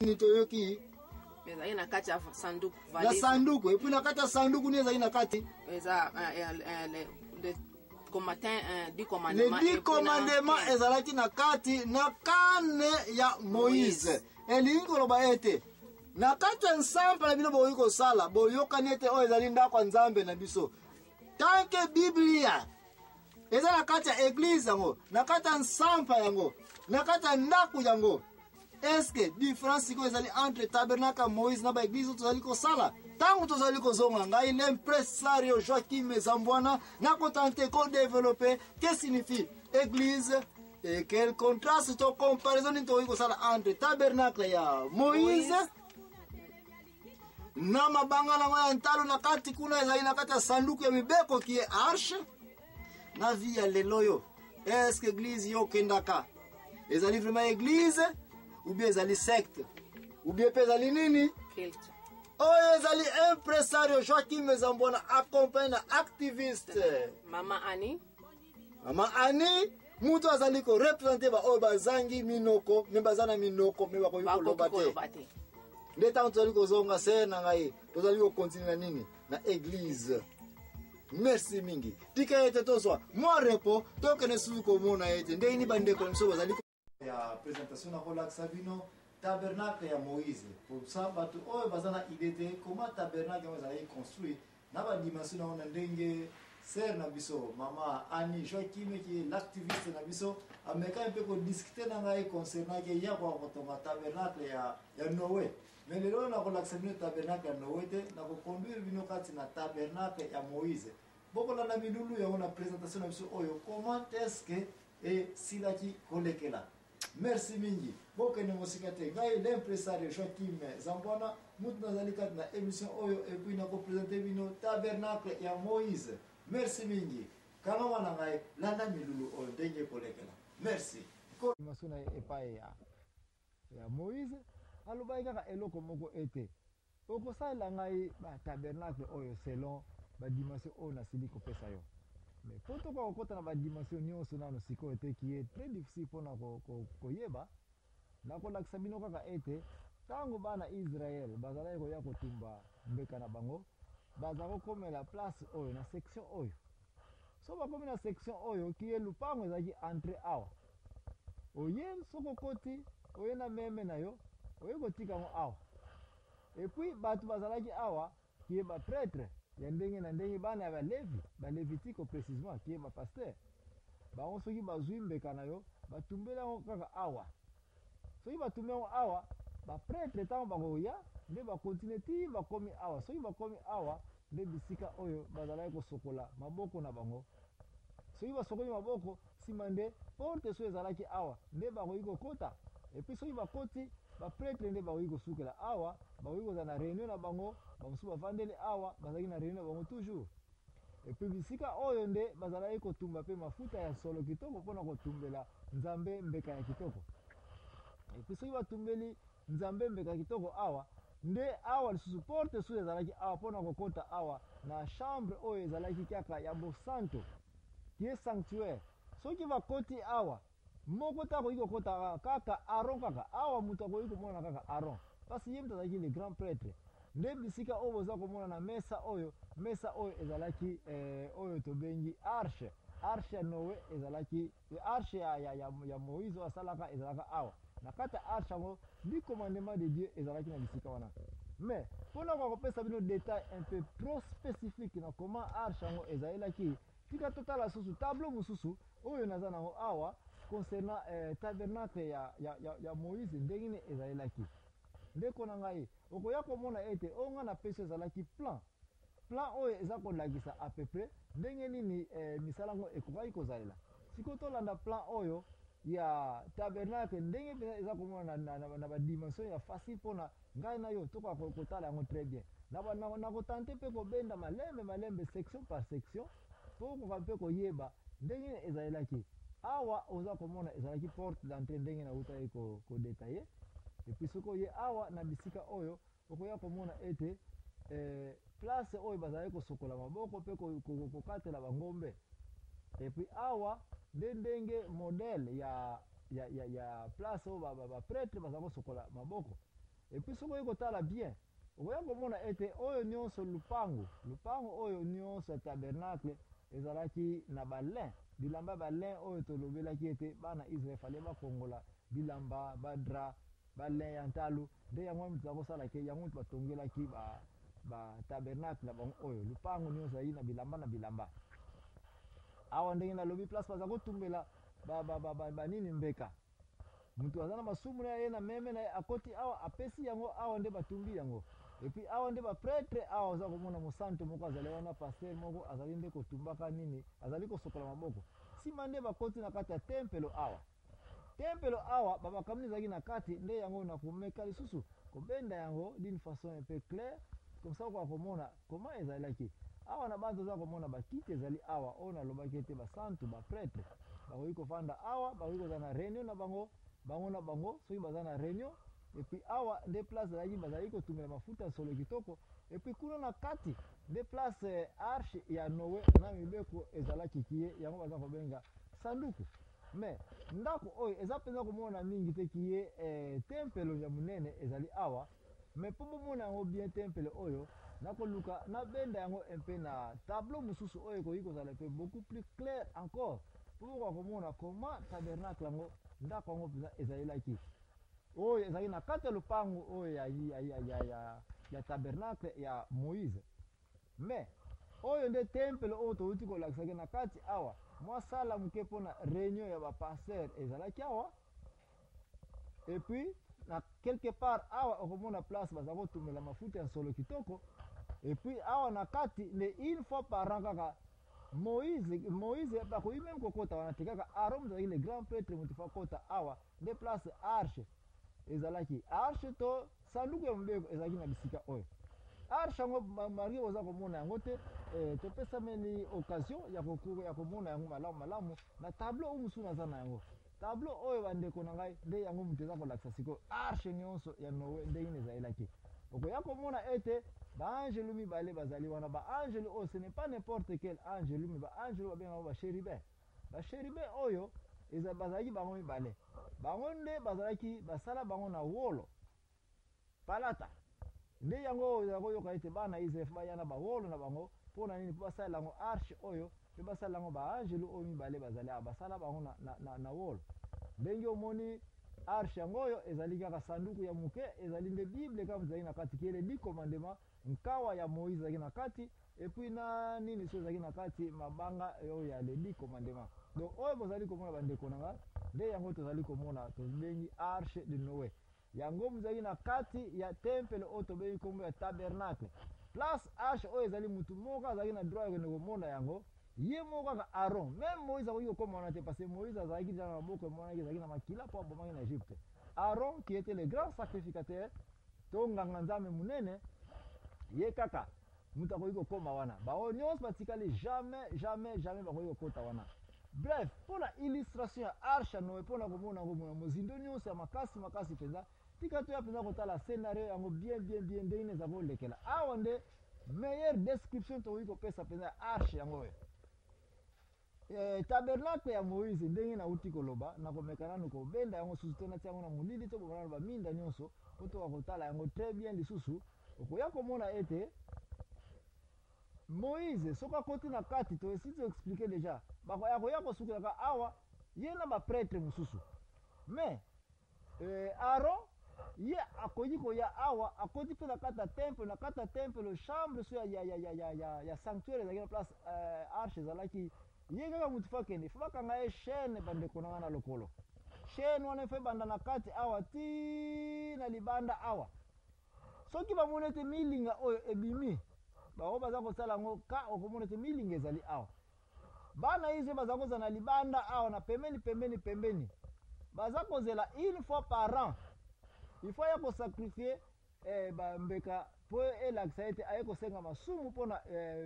nitoyoki eza ina kati ya sanduku la sanduku et puis na kati ya sanduku ni eza ina kati eza le combattant du commandement le 10 commandements ezalaki na kati na kane ya Moïse elingi loba ete na kati ya nsampa na bino boyi kosala boyokani ete oyo ezali ndako ya Nzambe na biso tanke Biblia eza na kati ya eglise yango na kati ya nsampa yango na kati ya ndako yango. Est-ce que différence ko ezali entre tabernacle Moïse na ba église tozali ko sala tango tozali ko zonga ngai l'impresario Joachim Zambwana na ko tenter ko développer qu'est-ce signifie église et quel contraste to comparaison to ko sala entre tabernacle ya Moïse na mabanga na ya ntalo na kati kuna ezali na kati ya sanduku ya mibeko ki est arche na via leloyo. Est-ce que église yo kendaka ezali vraiment église ou bien ezali secte ou bien ezali nini culte oyo ezali impresario Joachim Zambwana accompagne na activiste Mama Ani mutu azali ko représenter ba oyo bazangi minoko me bazana minoko me bako yikoloba te nde tango tozali kozonga se na ngai tozali ko continuer na nini na église. Merci mingi tika ete tozwa mwa repo tokene suku komona ete nde ini bandeko mso bazali ya présentation na kolakisa bino tabernacle ya Moïse pour ça batu oyo bazana idée te comment tabernacle ya ezali construit na ba dimension na ndenge ser na biso mama Ani Joachim qui est l'activiste na biso ameka un peu ko discuter na ngai concernant que ya kwa kotonga tabernacle ya Noé mais lelo na kolakisa bino tabernacle ya Noé te na ko conduire bino kati na tabernacle ya Moïse boko na milulu ya ona présentation na biso oyo comment est-ce que et silaki kolekela. Merci mingi bokene mosikate ngai l'impresario Joachim Zambwana mutu nazali kati na émission oyo et puis na ko présenter bino tabernacle ya Moïse. Merci mingi kama wana ngai landa milulu oyo ndenge kolekela. Merci masuna epai ya Moïse alobai kaka eloko moko ete okosala ngai ba tabernacle oyo selon ba dimension oyo nasili kopesa yo. Mais pour toi okota na ba dimension nyonso nano sikoyo te qui est très difficile pona koyeba na kolakisa bino kaka ete tango bana Israël bazalaki koya kotumba mbeka na bango bazako komela place oyo na section oyo so bakomi na section oyo qui est lupango ezalaki entre awa oye soko koti oye na meme na yo oye kotika ngo awa et puis batu bazalaki awa qui est ba prêtre ya ndenge na ndenge bana ya balevitiko précisément qui est ba pasteur bango soki bazwi mbeka na yo batumbela yango kaka awa soki batumbela yango awa baprêtre ntango bakoya nde bakontinue ti bakomi awa soki bakomi awa nde bisika oyo bazalaki kosokola maboko na bango soki basokoli maboko nsima nde porte so ezalaki awa nde bakoki kokota epuis soki bakoti baprêtre nde bakoki kosukela awa bakoki kozala na réunion na bango bamosusu bavandeli awa bazalaki na réunion na bango toujours epuis bisika oyo nde bazalaki kotumba mpe mafuta ya solo kitoko mpona kotumbela nzambe mbeka ya kitoko epuis soki batumbeli nzambe mbeka kitoko awa nde awa lisusu porte susu ezalaki awa mpona kokota awa na chambre oyo ezalaki kaka ya bosanto qui est sanctuaire soki bakoti awa moko te akoki kokota kaka Aron kaka awa moto akoki komona kaka Aron pasi ye moto azalaki le grand prêtre nde bisika oyo boza komona na mesa oyo ezalaki oyo tobengi arche ya Noé ezalaki arche ya Moïse oyo asalaka ezalaka awa na kati ya arche yango du commandement de Dieu ezalaki na bisika wana. Mais mpona kokopesa bino détail un peu trop spécifique na comment arche yango ezalelaki tika totala susu tableau mosusu oyo naza nango awa concernant tabernacle ya Moïse ndenge nini ezalelaki ndeko na ngai okoya komona ete oyo nga na pesi ezalaki plan oyo eza kolakisa à peu près ndenge nini misala yango ekokaki kozalela sikoyo tolanda plan oyo ya tabernacle ndenge mpenza eza komona na badimension ya facile mpona ngai na yo tokoka kotala yango très bien na kotante mpe kobenda malembe section par section mpo okoka mpe koyeba ndenge nini ezalelaki awa oza komona ezalaki porte d'entrée ndenge nautaki kodetaye epuis soki oye awa na bisika oyo okoya komona ete place oyo bazalaki kosokola maboko mpe kokatela bangombe epuis awa nde ndenge modele ya place oyo baprêtre baza kosokola maboko et puis soko ekotala bien okoya komona ete oyo nyonso lupango oyo nyonso ya tabernacle ezalaki na balin bilamba balin oyo tolobelaki ete bana Israel fale bakongola bilamba badra balin ya ntalo nde yango mutu akosalaki yango mutu batongelaki ba tabernacle na bango oyo lupango nyonso ezali na bilamba awa ndenge nalobi place baza kotumbela banini mbeka mutu aza na masumu na ye na meme na ye akoti awa apesi yango awa nde batumbi yango epuis awa nde bapretre awa oza komona mosantu moko azali wana paster moko azali nde kotumbaka nini azali kosokola maboko nsima nde bakoti na kati ya tempelo awa babakamini ezalaki na kati nde yango na komeka lisusu kobenda yango d'une façon un peu claire comme ça okoka komona comment ezalaki awa na bantu oza komona bakiti ezali awa oyo nalobaki ete basantu bapretre bakoki kofanda awa bakoki kozala na réunion na bango na bango soki baza na réunion epuis awa nde place ezalaki bazali kotumela mafuta ya solo kitoko epuis kuna na kati nde place arche ya Noe na mibeko ezalaki kiye yango baza kobenga sanduku mais ndako oyo eza mpenza komona mingi te kiye tempelo ya monene ezali awa mais mpo bomona yango bien tempelo oyo nakoluka nabenda yango mpe na tableau mosusu oyo ekoki kozala mpe beaucoup plus clair encore mpo bokoka komona comment tabernacle yango ndako yango mpenza ezalelaki oyo ezalaki na kati ya lupango oyo ya tabernacle ya Moïse mais oyo nde tempelo oyo touti kolakisaki na kati awa mwasala moke mpona réunion ya bapaster ezalaki awa epuis na quelque part awa okomona place baza kotumela mafuta ya solo kitoko epuis awa na kati nde une fois par an kaka Moïse bakoki meme kokota wana te kaka Aaron ezalaki le grand prêtre motu fa kota awa nde place arche ezalaki arche to sanduku ya mobeko ezalaki na bisika oyo arche yango marke oza komona yango te topesameli occasion ya komona yango malamu na tableau oyo mosusu naza na yango tableau oyo bandeko na ngai nde yango moto eza kolakisa sikoyo arche nyonso ya Noe ndenge ezalelaki okoya komona ete baangelu mibale bazali wana baangelu oyo ce n'est pas n'importe quel angelu mais baangelu babengaka basheribe oyo bazalaki bango mibale bango nde bazalaki basala bango na wolo palata nde yango oyo koyoka ete bana Israel baya na bawolo na bango mpona nini mpo basalela yango arche oyo mpe basalela yango baangelu oyo mibale bazali awa basala bango na wolo ndenge omoni arche yango oyo ezali kaka sanduku ya moke ezali nde bible kaka ezali na kati kele 10 commandement nkawa ya Moïse ezalaki na kati epuis na nini so ezalaki na kati mabanga oyo ya le 10 commandement donc oyo bozali komona bandeko na nga nde yango tozali komona tobengi arche de Noé yango mozali na kati ya tempele oyo tobengi kombo ya tabernacle place arche oyo ezali mutu moko azalaki na droit yakende komona yango ye moko kaka Aaron même Moïse akoki kokoma wana te parce que Moïse azalaki deja na maboko emonaki ezalaki na makila mpo abomaki na Egypte Aaron qui était le grand sacrificateur to nganga nzambe munene ye kaka mutu akoki kokoma wana baoyo nyonso batikali jamais bakoki kokota wana bref mpona illustration ya arche ya Noé mpona komona yango mona mozindo nyonso ya makasi mpenza tika toya mpenza kotala scénario yango bien ndenge eza kolekela awa nde meilleure description tokoki kopesa mpenza ya arche yango oyo tabernacle ya Moïse ndenge nauti koloba nakomeka nanu kobenda yango susu te natia yango na molili to bomana baminda nyonso mpo toka kotala yango très bien lisusu okoya komona ete Moïse soki akoti na kati toesili toexplike deja akoya kosukolaka awa ye na bapretre mosusu mais Aaron ye akoki koya awa akoti mpe na kati ya temple chambre so ya sanctuaire ezalaki na place arche ezalaki ye kaka mutu fa kende fa bakanga ye chaîne bandeko na nga na lokolo chaîne wana efe banda na kati awa ti na libanda awa soki bamoni ete milinga oyo ebimi bango baza kosala yango ka okomona ete milinga ezali awa bana Israel baza kozala na libanda awa na pembeni baza kozela une fois par an il faut ya kosakrifie bambeka mpo elakisa ete aye kosenga masumu mpona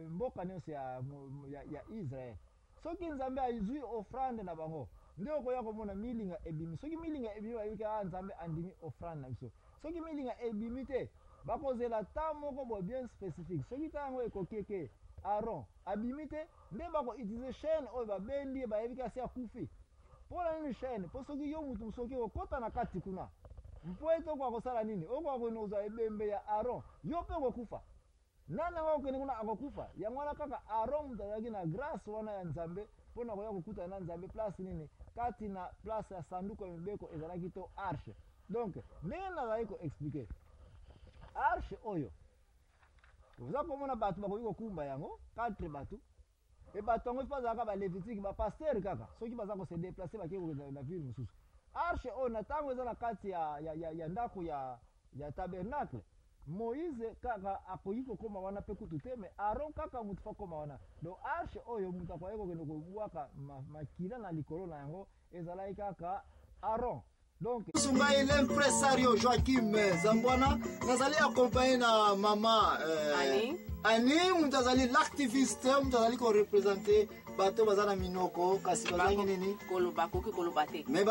mboka nyonso ya Israel soki nzambe azwi offrande na bango nde okoya komona milinga ebimi soki milinga ebimi bayebika nzambe andimi offrande na biso soki milinga ebimi te bakozela ta moko bo bien spécifique soki ta yango ekoki eke Aaron abimi te nde bakoutilize chaîne oyo babendi bayebiki asi akufi mpona nini chaîne mpo soki yo mutu soki okota na kati kuna mpo ete okwa kosala nini okwa konoza ebembe ya Aaron yo mpe kokufa nana nga okende kuna akokufa yango wana kaka Aaron mutu azalaki na grâce wana ya Nzambe mpona koya kokutana na Nzambe place nini kati na place ya sanduku ya mibeko ezalaki to arche donc ndenge nazali koexplike arche oyo oza komona bato bakoki kokumba yango 4 bato e bato yango ifa azalaka balevitike bapaster kaka soki baza kose déplace bakei kokenda na ville mosusu arche oyo na ntango eza na kati ya ndako ya tabernacle Moïse kaka akoki kokoma wana mpe kutu te me Aaron kaka mutu fa koma wana donc arche oyo mutu akoki kokende kobwaka makila na likolo na yango ezalaki kaka Aaron donc sungai l'impresario Joachim Zambwana nazali accompagné na mama Ani mutu azali l'activiste mutu azali ko représenter bato bazana minoko kasi bazangi nini koloba koki koloba te me